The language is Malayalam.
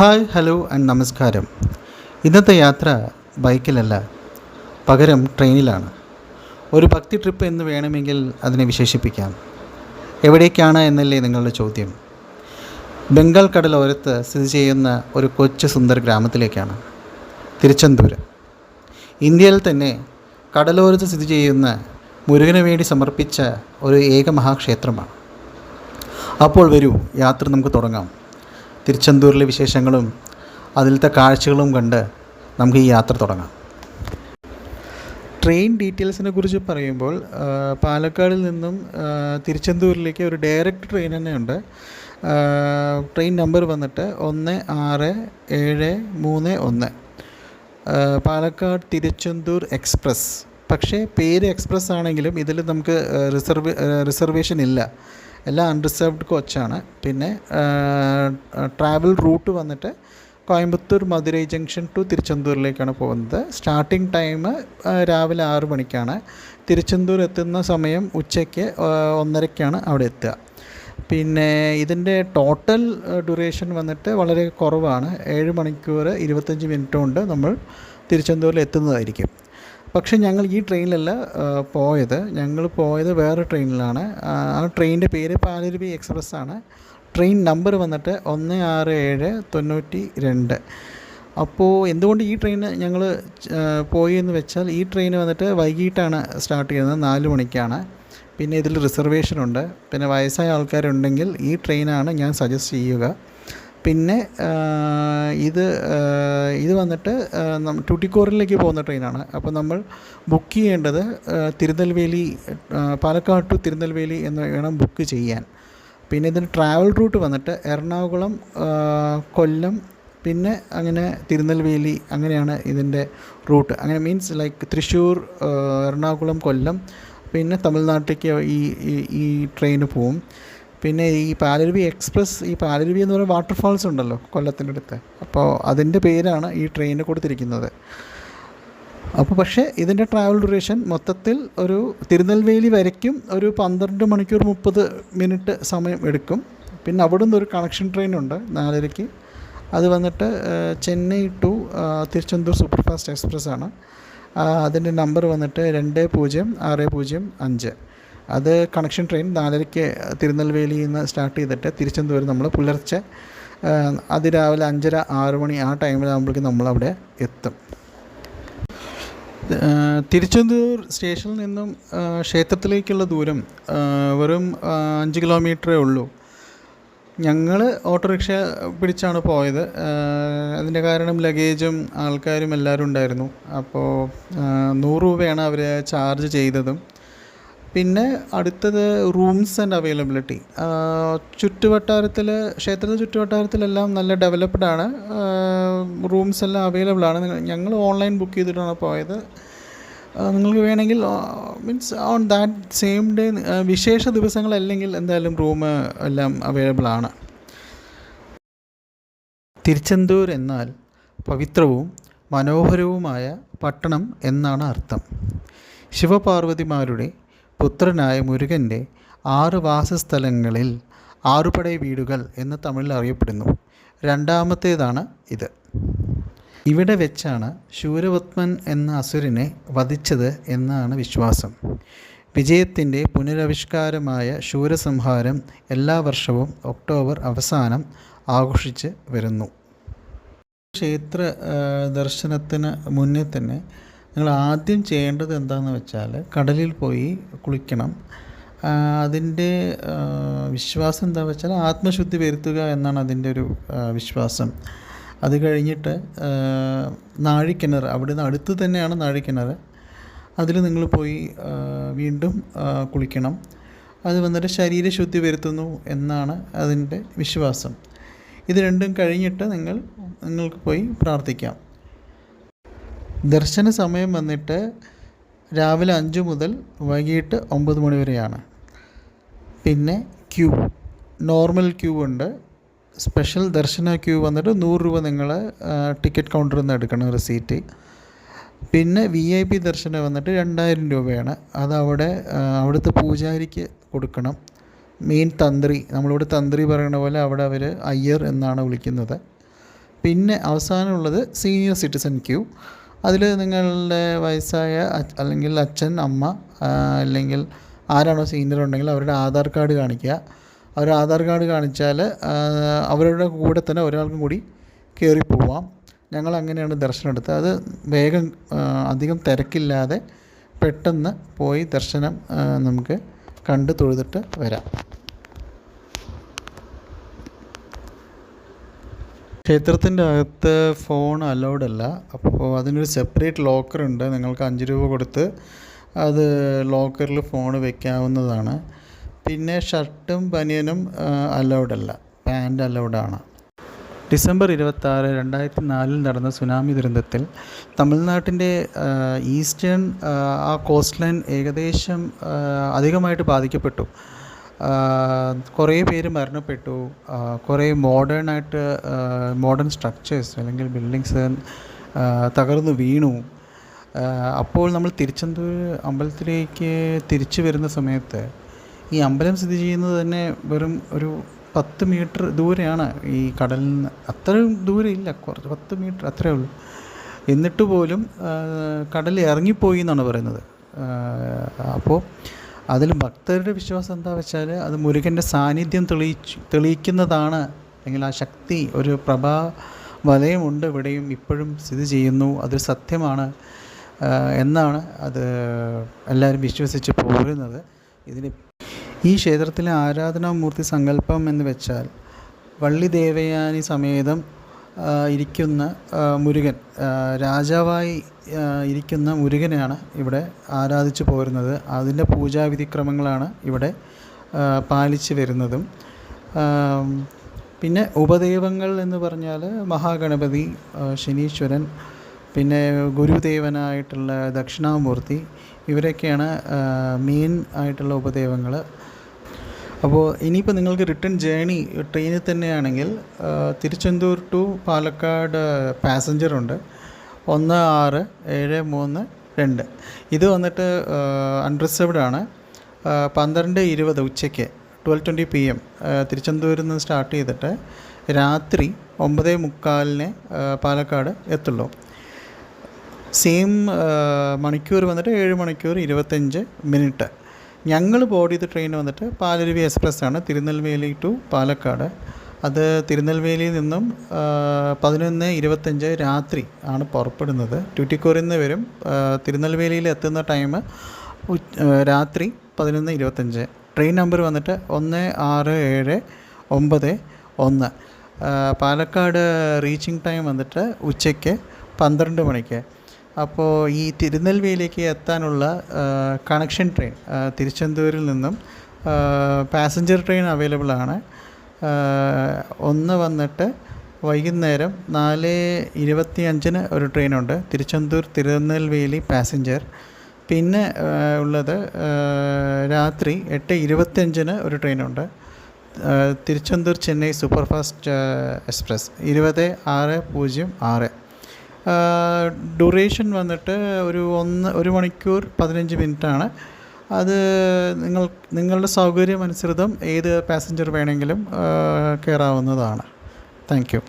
ഹായ് ഹലോ ആൻഡ് നമസ്കാരം. ഇന്നത്തെ യാത്ര ബൈക്കിലല്ല, പകരം ട്രെയിനിലാണ്. ഒരു ഭക്തി ട്രിപ്പ് എന്ന് വേണമെങ്കിൽ അതിനെ വിശേഷിപ്പിക്കാം. എവിടേക്കാണ് എന്നല്ലേ നിങ്ങളുടെ ചോദ്യം? ബംഗാൾ കടലോരത്ത് സ്ഥിതി ചെയ്യുന്ന ഒരു കൊച്ചു സുന്ദര ഗ്രാമത്തിലേക്കാണ്, തിരുച്ചെന്തൂർ. ഇന്ത്യയിൽ തന്നെ കടലോരത്ത് സ്ഥിതി ചെയ്യുന്ന മുരുകന് വേണ്ടി സമർപ്പിച്ച ഒരു ഏക മഹാക്ഷേത്രമാണ്. അപ്പോൾ വരൂ, യാത്ര നമുക്ക് തുടങ്ങാം. തിരുച്ചെന്തൂരിലെ വിശേഷങ്ങളും അതിലത്തെ കാഴ്ചകളും കണ്ട് നമുക്ക് ഈ യാത്ര തുടങ്ങാം. ട്രെയിൻ ഡീറ്റെയിൽസിനെ കുറിച്ച് പറയുമ്പോൾ പാലക്കാടിൽ നിന്നും തിരുച്ചെന്തൂരിലേക്ക് ഒരു ഡയറക്റ്റ് ട്രെയിൻ തന്നെയുണ്ട്. ട്രെയിൻ നമ്പർ വന്നിട്ട് 16731, പാലക്കാട് തിരുച്ചെന്തൂർ എക്സ്പ്രസ്. പക്ഷേ പേര് എക്സ്പ്രസ് ആണെങ്കിലും ഇതിൽ നമുക്ക് റിസർവേഷൻ ഇല്ല, എല്ലാം അൺറിസർവ്ഡ് കോച്ചാണ്. പിന്നെ ട്രാവൽ റൂട്ട് വന്നിട്ട് കോയമ്പത്തൂർ മധുരൈ ജംഗ്ഷൻ ടു തിരുച്ചെന്തൂരിലേക്കാണ് പോകുന്നത്. സ്റ്റാർട്ടിംഗ് ടൈം രാവിലെ 6 മണിക്കാണ്. തിരുച്ചെന്തൂർ എത്തുന്ന സമയം ഉച്ചയ്ക്ക് 1:30ക്കാണ് അവിടെ എത്തുക. പിന്നെ ഇതിൻ്റെ ടോട്ടൽ ഡ്യൂറേഷൻ വന്നിട്ട് വളരെ കുറവാണ്. 7 മണിക്കൂർ 25 മിനിറ്റ് കൊണ്ട് നമ്മൾ തിരുച്ചെന്തൂരിൽ എത്തുന്നതായിരിക്കും. പക്ഷേ ഞങ്ങൾ ഈ ട്രെയിനിലല്ല പോയത്. ഞങ്ങൾ പോയത് വേറെ ട്രെയിനിലാണ്. ആ ട്രെയിനിൻ്റെ പേര് പാലരുവി എക്സ്പ്രസ് ആണ്. ട്രെയിൻ നമ്പർ വന്നിട്ട് 16792. അപ്പോൾ എന്തുകൊണ്ട് ഈ ട്രെയിൻ ഞങ്ങൾ പോയി എന്ന് വെച്ചാൽ, ഈ ട്രെയിൻ വന്നിട്ട് വൈകിട്ടാണ് സ്റ്റാർട്ട് ചെയ്യുന്നത്, 4 മണിക്കാണ്. പിന്നെ ഇതിൽ റിസർവേഷനുണ്ട്. പിന്നെ വയസ്സായ ആൾക്കാരുണ്ടെങ്കിൽ ഈ ട്രെയിനാണ് ഞാൻ സജസ്റ്റ് ചെയ്യുക. പിന്നെ ഇത് വന്നിട്ട് ട്യൂട്ടിക്കോറിനിലേക്ക് പോകുന്ന ട്രെയിനാണ്. അപ്പോൾ നമ്മൾ ബുക്ക് ചെയ്യേണ്ടത് തിരുനെൽവേലി, പാലക്കാട് ടു തിരുനെൽവേലി എന്ന് വേണം ബുക്ക് ചെയ്യാൻ. പിന്നെ ഇതിന് ട്രാവൽ റൂട്ട് വന്നിട്ട് എറണാകുളം, കൊല്ലം, പിന്നെ അങ്ങനെ തിരുനെൽവേലി, അങ്ങനെയാണ് ഇതിൻ്റെ റൂട്ട്. അങ്ങനെ മീൻസ് ലൈക്ക് തൃശ്ശൂർ, എറണാകുളം, കൊല്ലം, പിന്നെ തമിഴ്നാട്ടിലേക്ക് ഈ ട്രെയിന് പോവും. പിന്നെ ഈ പാലരുവി എക്സ്പ്രസ്, ഈ പാലരുവി എന്ന് പറയുന്ന വാട്ടർഫാൾസ് ഉണ്ടല്ലോ കൊല്ലത്തിൻ്റെ അടുത്ത്, അപ്പോൾ അതിൻ്റെ പേരാണ് ഈ ട്രെയിന് കൊടുത്തിരിക്കുന്നത്. അപ്പോൾ പക്ഷേ ഇതിൻ്റെ ട്രാവൽ ഡ്യൂറേഷൻ മൊത്തത്തിൽ ഒരു തിരുനെൽവേലി വരയ്ക്കും ഒരു 12 മണിക്കൂർ 30 മിനിറ്റ് സമയം എടുക്കും. പിന്നെ അവിടെ നിന്ന് ഒരു കണക്ഷൻ ട്രെയിനുണ്ട് 4:30. അത് വന്നിട്ട് Chennai to Tiruchendur super fast express ആണ്. അതിൻ്റെ നമ്പർ വന്നിട്ട് 20605. അത് കണക്ഷൻ ട്രെയിൻ 4:30 തിരുനെൽവേലിയിൽ നിന്ന് സ്റ്റാർട്ട് ചെയ്തിട്ട് തിരുച്ചെന്തൂർ നമ്മൾ പുലർച്ചെ അതിരാവിലെ 5:30-6 മണി ആ ടൈമിലാകുമ്പോഴേക്കും നമ്മളവിടെ എത്തും. തിരുച്ചെന്തൂർ സ്റ്റേഷനിൽ നിന്നും ക്ഷേത്രത്തിലേക്കുള്ള ദൂരം വെറും 5 കിലോമീറ്ററേ ഉള്ളൂ. ഞങ്ങൾ ഓട്ടോറിക്ഷ പിടിച്ചാണ് പോയത്. അതിൻ്റെ കാരണം ലഗേജും ആൾക്കാരും എല്ലാവരും ഉണ്ടായിരുന്നു. അപ്പോൾ 100 രൂപയാണ് അവർ ചാർജ് ചെയ്തതും. പിന്നെ അടുത്തത് റൂംസ് ആൻഡ് അവൈലബിലിറ്റി. ക്ഷേത്രത്തിൻ്റെ ചുറ്റുവട്ടാരത്തിലെല്ലാം നല്ല ഡെവലപ്ഡ് ആണ്. റൂംസ് എല്ലാം അവൈലബിൾ ആണ്. ഞങ്ങൾ ഓൺലൈൻ ബുക്ക് ചെയ്തിട്ടാണ് പോയത്. നിങ്ങൾക്ക് വേണമെങ്കിൽ means on that same day, വിശേഷ ദിവസങ്ങളല്ലെങ്കിൽ എന്തായാലും റൂം എല്ലാം അവൈലബിൾ ആണ്. തിരുച്ചെന്തൂർ എന്നാൽ പവിത്രവും മനോഹരവുമായ പട്ടണം എന്നാണ് അർത്ഥം. ശിവപാർവതിമാരുടെ പുത്രനായ മുരുകൻ്റെ 6 വാസസ്ഥലങ്ങളിൽ 6 പടൈ വീടുകൾ എന്ന് തമിഴിൽ അറിയപ്പെടുന്നു. രണ്ടാമത്തേതാണ് ഇത്. ഇവിടെ വെച്ചാണ് ശൂരപത്മൻ എന്ന അസുരനെ വധിച്ചത് എന്നാണ് വിശ്വാസം. വിജയത്തിൻ്റെ പുനരാവിഷ്കാരമായ ശൂരസംഹാരം എല്ലാ വർഷവും ഒക്ടോബർ അവസാനം ആഘോഷിച്ച് വരുന്നു. ക്ഷേത്ര ദർശനത്തിന് മുന്നേ തന്നെ നിങ്ങൾ ആദ്യം ചെയ്യേണ്ടത് എന്താണെന്ന് വെച്ചാൽ കടലിൽ പോയി കുളിക്കണം. അതിൻ്റെ വിശ്വാസം എന്താണെന്ന് വെച്ചാൽ ആത്മശുദ്ധി വരുത്തുക എന്നാണ് അതിൻ്റെ ഒരു വിശ്വാസം. അത് കഴിഞ്ഞിട്ട് നാഴിക്കിണർ, അവിടുന്ന് അടുത്ത് തന്നെയാണ് നാഴിക്കിണർ, അതിൽ നിങ്ങൾ പോയി വീണ്ടും കുളിക്കണം. അത് വന്നിട്ട് ശരീരശുദ്ധി വരുത്തുന്നു എന്നാണ് അതിൻ്റെ വിശ്വാസം. ഇത് രണ്ടും കഴിഞ്ഞിട്ട് നിങ്ങൾക്ക് പോയി പ്രാർത്ഥിക്കാം. ദർശന സമയം വന്നിട്ട് രാവിലെ 5 മുതൽ വൈകിട്ട് 9 മണി വരെയാണ്. പിന്നെ നോർമൽ ക്യൂ ഉണ്ട്. സ്പെഷ്യൽ ദർശന ക്യൂ വന്നിട്ട് 100 രൂപ നിങ്ങൾ ടിക്കറ്റ് കൗണ്ടറിൽ നിന്ന് എടുക്കണം, റെസീറ്റ്. പിന്നെ VIP ദർശനം വന്നിട്ട് 2000 രൂപയാണ്. അത് അവിടുത്തെ പൂജാരിക്ക് കൊടുക്കണം. മെയിൻ തന്ത്രി, നമ്മളിവിടെ തന്ത്രി പറയുന്ന പോലെ അവിടെ അവർ അയ്യർ എന്നാണ് വിളിക്കുന്നത്. പിന്നെ അവസാനമുള്ളത് സീനിയർ സിറ്റിസൺ ക്യൂ. അതിൽ നിങ്ങളുടെ വയസ്സായ അല്ലെങ്കിൽ അച്ഛൻ, അമ്മ, അല്ലെങ്കിൽ ആരാണോ സീനിയർ ഉണ്ടെങ്കിൽ അവരുടെ ആധാർ കാർഡ് കാണിക്കുക. അവരുടെ ആധാർ കാർഡ് കാണിച്ചാൽ അവരുടെ കൂടെ തന്നെ ഒരാൾക്കും കൂടി കയറി പോവാം. ഞങ്ങൾ അങ്ങനെയാണ് ദർശനം എടുത്തത്. അത് വേഗം അധികം തിരക്കില്ലാതെ പെട്ടെന്ന് പോയി ദർശനം നമുക്ക് കണ്ട് തൊഴുതിട്ട് വരാം. ക്ഷേത്രത്തിൻ്റെ അകത്ത് ഫോൺ അലൗഡ് അല്ല. അപ്പോൾ അതിനൊരു സെപ്പറേറ്റ് ലോക്കറുണ്ട്. നിങ്ങൾക്ക് 5 രൂപ കൊടുത്ത് അത് ലോക്കറിൽ ഫോൺ വെക്കാവുന്നതാണ്. പിന്നെ ഷർട്ടും ബനിയനും അലൗഡ് അല്ല, പാൻറ് അലൗഡാണ്. ഡിസംബർ 26, 2004 നടന്ന സുനാമി ദുരന്തത്തിൽ തമിഴ്നാട്ടിൻ്റെ ഈസ്റ്റേൺ ആ കോസ്റ്റ് ലൈൻ ഏകദേശം അധികമായിട്ട് ബാധിക്കപ്പെട്ടു. കുറേ പേര് മരണപ്പെട്ടു. കുറേ മോഡേൺ സ്ട്രക്ചേഴ്സ് അല്ലെങ്കിൽ ബിൽഡിങ്സ് തകർന്നു വീണു. അപ്പോൾ നമ്മൾ തിരുച്ചെന്തൂർ അമ്പലത്തിലേക്ക് തിരിച്ചു വരുന്ന സമയത്ത് ഈ അമ്പലം സ്ഥിതി ചെയ്യുന്നത് തന്നെ വെറും ഒരു 10 മീറ്റർ ദൂരെയാണ് ഈ കടലിൽ നിന്ന്. അത്രയും ദൂരം ഇല്ല, കുറച്ച് 10 മീറ്റർ അത്രയേ ഉള്ളൂ. എന്നിട്ട് പോലും കടൽ ഇറങ്ങിപ്പോയി എന്നാണ് പറയുന്നത്. അപ്പോൾ അതിൽ ഭക്തരുടെ വിശ്വാസം എന്താ വെച്ചാൽ അത് മുരുകൻ്റെ സാന്നിധ്യം തെളിയിക്കുന്നതാണ്, അല്ലെങ്കിൽ ആ ശക്തി, ഒരു പ്രഭാ വലയമുണ്ട് ഇവിടെയും ഇപ്പോഴും സ്ഥിതി ചെയ്യുന്നു, അതൊരു സത്യമാണ് എന്നാണ് അത് എല്ലാവരും വിശ്വസിച്ച് പോരുന്നത്. ഈ ക്ഷേത്രത്തിലെ ആരാധനാമൂർത്തി സങ്കല്പം എന്ന് വെച്ചാൽ വള്ളി ദേവയാനി സമേതം ഇരിക്കുന്ന മുരുകൻ, രാജാവായി ഇരിക്കുന്ന മുരുകനെയാണ് ഇവിടെ ആരാധിച്ചു പോരുന്നത്. അതിൻ്റെ പൂജാവിധിക്രമങ്ങളാണ് ഇവിടെ പാലിച്ചു വരുന്നതും. പിന്നെ ഉപദൈവങ്ങൾ എന്ന് പറഞ്ഞാൽ മഹാഗണപതി, ശനീശ്വരൻ, പിന്നെ ഗുരുദേവനായിട്ടുള്ള ദക്ഷിണാമൂർത്തി, ഇവരൊക്കെയാണ് മെയിൻ ആയിട്ടുള്ള ഉപദൈവങ്ങൾ. അപ്പോൾ ഇനിയിപ്പോൾ നിങ്ങൾക്ക് റിട്ടേൺ ജേണി ട്രെയിനിൽ തന്നെയാണെങ്കിൽ തിരുച്ചെന്തൂർ ടു പാലക്കാട് പാസഞ്ചറുണ്ട് 1673 ഇത് വന്നിട്ട് അൺറിസർവ്ഡ് ആണ്. 12:20 ഉച്ചയ്ക്ക് 12:20 PM തിരുച്ചെന്തൂരിൽ നിന്ന് സ്റ്റാർട്ട് ചെയ്തിട്ട് രാത്രി 9:45 പാലക്കാട് എത്തുള്ളൂ. സെയിം മണിക്കൂർ വന്നിട്ട് 7 മണിക്കൂർ 25 മിനിറ്റ്. ഞങ്ങൾ ബോർഡ് ചെയ്ത ട്രെയിൻ വന്നിട്ട് പാലരുവി എക്സ്പ്രസ് ആണ്, തിരുനെൽവേലി ടു പാലക്കാട്. അത് തിരുനെൽവേലിയിൽ നിന്നും 11:25 രാത്രി ആണ് പുറപ്പെടുന്നത്. ട്യൂട്ടിക്കോറിൽ നിന്ന് വരും. തിരുനെൽവേലിയിൽ എത്തുന്ന ടൈം രാത്രി 11:25. ട്രെയിൻ നമ്പർ വന്നിട്ട് 1679. പാലക്കാട് റീച്ചിങ് ടൈം വന്നിട്ട് ഉച്ചയ്ക്ക് 12 മണിക്ക്. അപ്പോൾ ഈ തിരുനെൽവേലിയിലേക്ക് എത്താനുള്ള കണക്ഷൻ ട്രെയിൻ തിരുച്ചെന്തൂരിൽ നിന്നും പാസഞ്ചർ ട്രെയിൻ അവൈലബിൾ ആണ്. ഒന്ന് വന്നിട്ട് വൈകുന്നേരം 4:25 ഒരു ട്രെയിനുണ്ട്, തിരുച്ചെന്തൂർ തിരുനെൽവേലി പാസഞ്ചർ. പിന്നെ ഉള്ളത് രാത്രി 8:25 ഒരു ട്രെയിനുണ്ട്, Tiruchendur Chennai super fast express 20:06. Duration വന്നിട്ട് ഒരു 1 മണിക്കൂർ 15 മിനിറ്റാണ്. അത് നിങ്ങളുടെ സൗകര്യമനുസൃതം ഏത് പാസഞ്ചർ വേണമെങ്കിലും കയറാവുന്നതാണ്. Thank you.